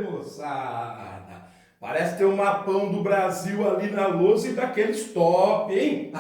Moçada, parece ter um mapão do Brasil ali na lousa e daqueles top, hein?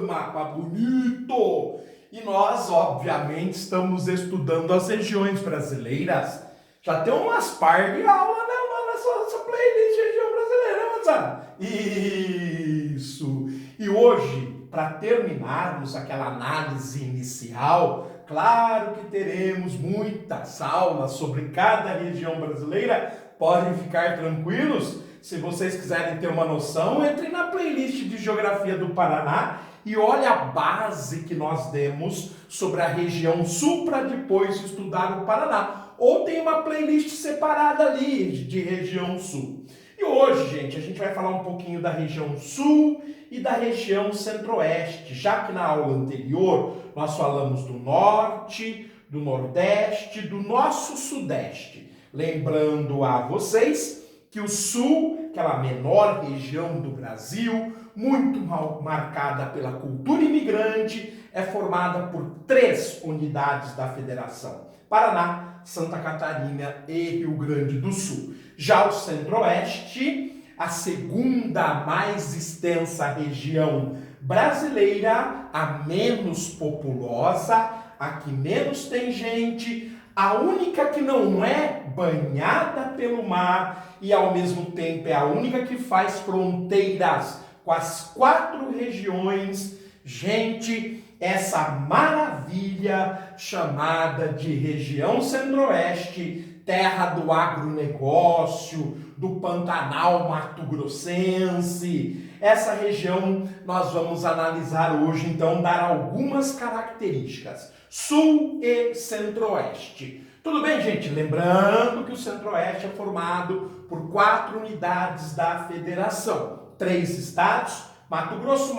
Mapa bonito! E nós, obviamente, estamos estudando as regiões brasileiras. Já tem umas par de aula, né, nessa playlist de região brasileira, moçada? Isso! E hoje, para terminarmos aquela análise inicial, claro que teremos muitas aulas sobre cada região brasileira. Podem ficar tranquilos. Se vocês quiserem ter uma noção, entre na playlist de Geografia do Paraná e olhe a base que nós demos sobre a região sul para depois estudar o Paraná. Ou tem uma playlist separada ali de região sul. E hoje, gente, a gente vai falar um pouquinho da região sul e da região centro-oeste, já que na aula anterior nós falamos do norte, do nordeste, do nosso sudeste. Lembrando a vocês que o sul, aquela menor região do Brasil, muito marcada pela cultura imigrante, é formada por 3 unidades da federação: Paraná, Santa Catarina e Rio Grande do Sul. Já o centro-oeste, a segunda mais extensa região brasileira, a menos populosa, a que menos tem gente, a única que não é banhada pelo mar e ao mesmo tempo é a única que faz fronteiras com as 4 regiões. Gente, essa maravilha chamada de região centro-oeste, terra do agronegócio, do Pantanal mato-grossense. Essa região nós vamos analisar hoje, então, dar algumas características. Sul e centro-oeste. Tudo bem, gente? Lembrando que o centro-oeste é formado por 4 unidades da federação. 3 estados: Mato Grosso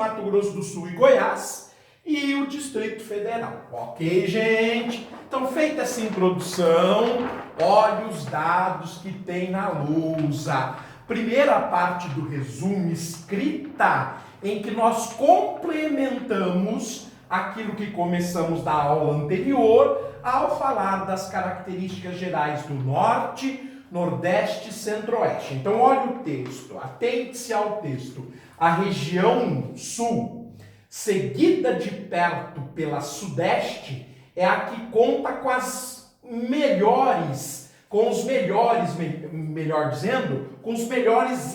do Sul e Goiás, e o Distrito Federal. Ok, gente? Então, feita essa introdução, olhe os dados que tem na lousa. Primeira parte do resumo escrita, em que nós complementamos aquilo que começamos da aula anterior, ao falar das características gerais do norte, nordeste e centro-oeste. Então, olhe o texto, atente-se ao texto. A região sul, seguida de perto pela sudeste, é a que conta com os melhores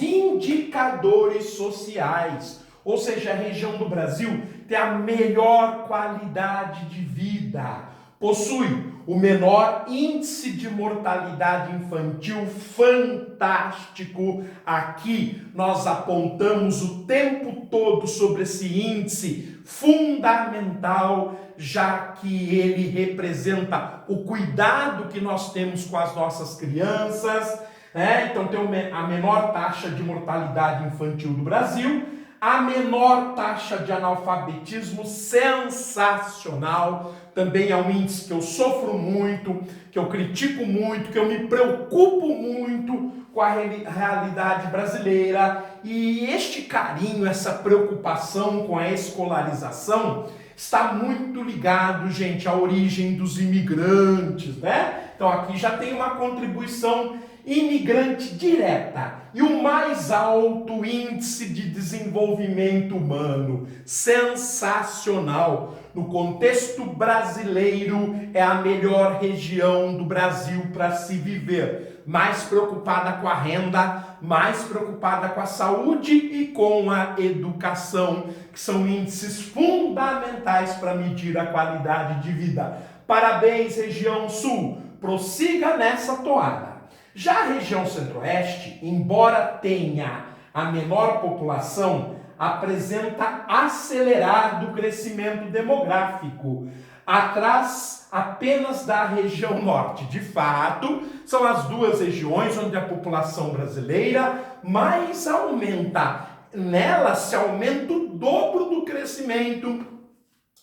indicadores sociais. Ou seja, a região do Brasil tem a melhor qualidade de vida, possui o menor índice de mortalidade infantil fantástico. Aqui nós apontamos o tempo todo sobre esse índice fundamental, já que ele representa o cuidado que nós temos com as nossas crianças, né? Então tem a menor taxa de mortalidade infantil do Brasil, a menor taxa de analfabetismo sensacional. Também é um índice que eu sofro muito, que eu critico muito, que eu me preocupo muito com a realidade brasileira. E este carinho, essa preocupação com a escolarização está muito ligado, gente, à origem dos imigrantes, né? Então aqui já tem uma contribuição imigrante direta e o mais alto índice de desenvolvimento humano. Sensacional! No contexto brasileiro, é a melhor região do Brasil para se viver. Mais preocupada com a renda, mais preocupada com a saúde e com a educação, que são índices fundamentais para medir a qualidade de vida. Parabéns, região sul! Prossiga nessa toada. Já a região centro-oeste, embora tenha a menor população, apresenta acelerado crescimento demográfico, atrás apenas da região norte. De fato, são as 2 regiões onde a população brasileira mais aumenta. Nela se aumenta o dobro do crescimento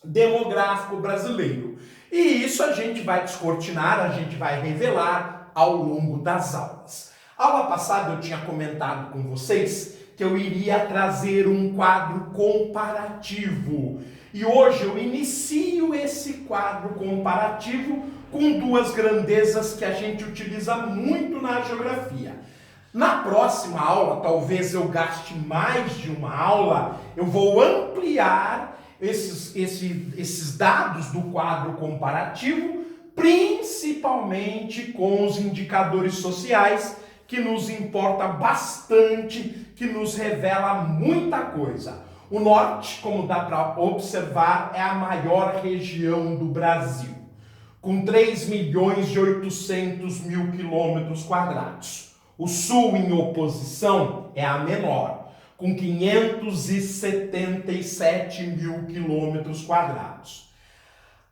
demográfico brasileiro. E isso a gente vai descortinar, a gente vai revelar ao longo das aulas. Aula passada eu tinha comentado com vocês que eu iria trazer um quadro comparativo. E hoje eu inicio esse quadro comparativo com duas grandezas que a gente utiliza muito na geografia. Na próxima aula, talvez eu gaste mais de uma aula, eu vou ampliar esses dados do quadro comparativo, principalmente com os indicadores sociais, que nos importa bastante, que nos revela muita coisa. O norte, como dá para observar, é a maior região do Brasil, com 3.800.000 quilômetros quadrados. O sul, em oposição, é a menor, com 577.000 quilômetros quadrados.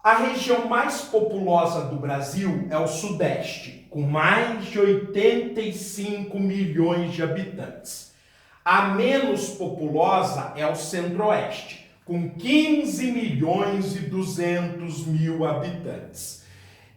A região mais populosa do Brasil é o Sudeste, com mais de 85 milhões de habitantes. A menos populosa é o Centro-Oeste, com 15.200.000 habitantes.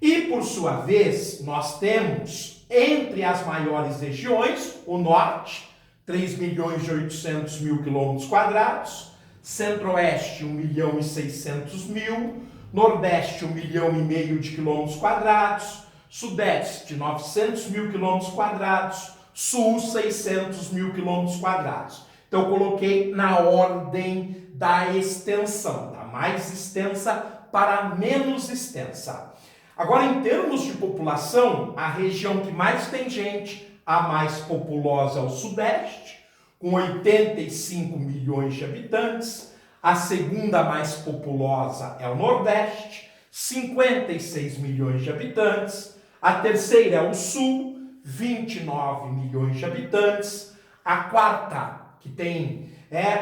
E, por sua vez, nós temos, entre as maiores regiões, o Norte, 3.800.000 quilômetros quadrados, Centro-Oeste, 1.600.000, Nordeste, 1,5 milhão de quilômetros quadrados, Sudeste, 900.000 quilômetros quadrados, Sul, 600.000 quilômetros quadrados. Então, eu coloquei na ordem da extensão, da mais extensa para a menos extensa. Agora, em termos de população, a região que mais tem gente, a mais populosa é o Sudeste, com 85 milhões de habitantes. A segunda mais populosa é o Nordeste, 56 milhões de habitantes. A terceira é o Sul, 29 milhões de habitantes. A quarta, que tem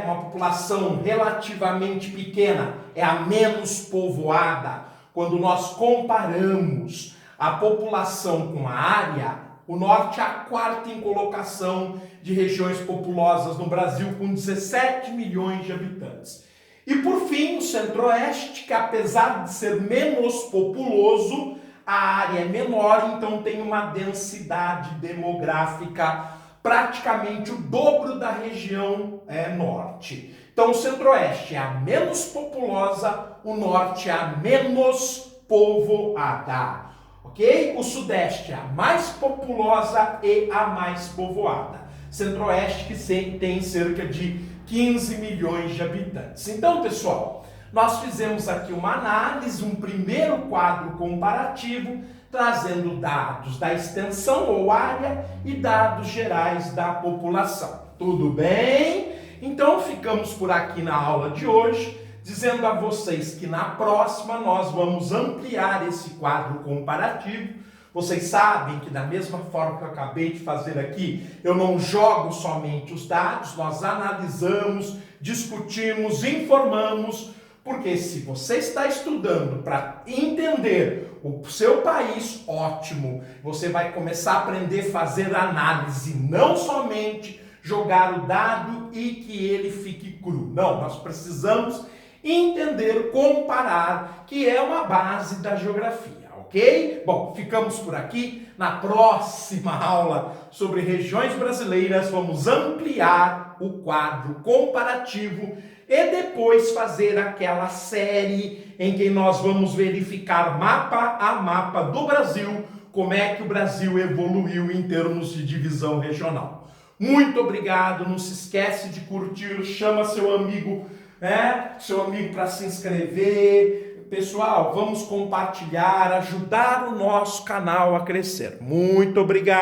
uma população relativamente pequena, é a menos povoada. Quando nós comparamos a população com a área, o Norte é a quarta em colocação de regiões populosas no Brasil, com 17 milhões de habitantes. E por fim, o Centro-Oeste, que apesar de ser menos populoso, a área é menor, então tem uma densidade demográfica praticamente o dobro da região Norte. Então o Centro-Oeste é a menos populosa, o Norte é a menos povoada, ok? O Sudeste é a mais populosa e a mais povoada. Centro-Oeste que tem cerca de 15 milhões de habitantes. Então, pessoal, nós fizemos aqui uma análise, um primeiro quadro comparativo, trazendo dados da extensão ou área e dados gerais da população. Tudo bem? Então, ficamos por aqui na aula de hoje, dizendo a vocês que na próxima nós vamos ampliar esse quadro comparativo. Vocês sabem que da mesma forma que eu acabei de fazer aqui, eu não jogo somente os dados, nós analisamos, discutimos, informamos, porque se você está estudando para entender o seu país, ótimo, você vai começar a aprender a fazer análise, não somente jogar o dado e que ele fique cru. Não, nós precisamos entender, comparar, que é uma base da geografia, ok? Bom, ficamos por aqui. Na próxima aula sobre regiões brasileiras, vamos ampliar o quadro comparativo e depois fazer aquela série em que nós vamos verificar mapa a mapa do Brasil, como é que o Brasil evoluiu em termos de divisão regional. Muito obrigado, não se esquece de curtir, chama seu amigo para se inscrever. Pessoal, vamos compartilhar, ajudar o nosso canal a crescer. Muito obrigado.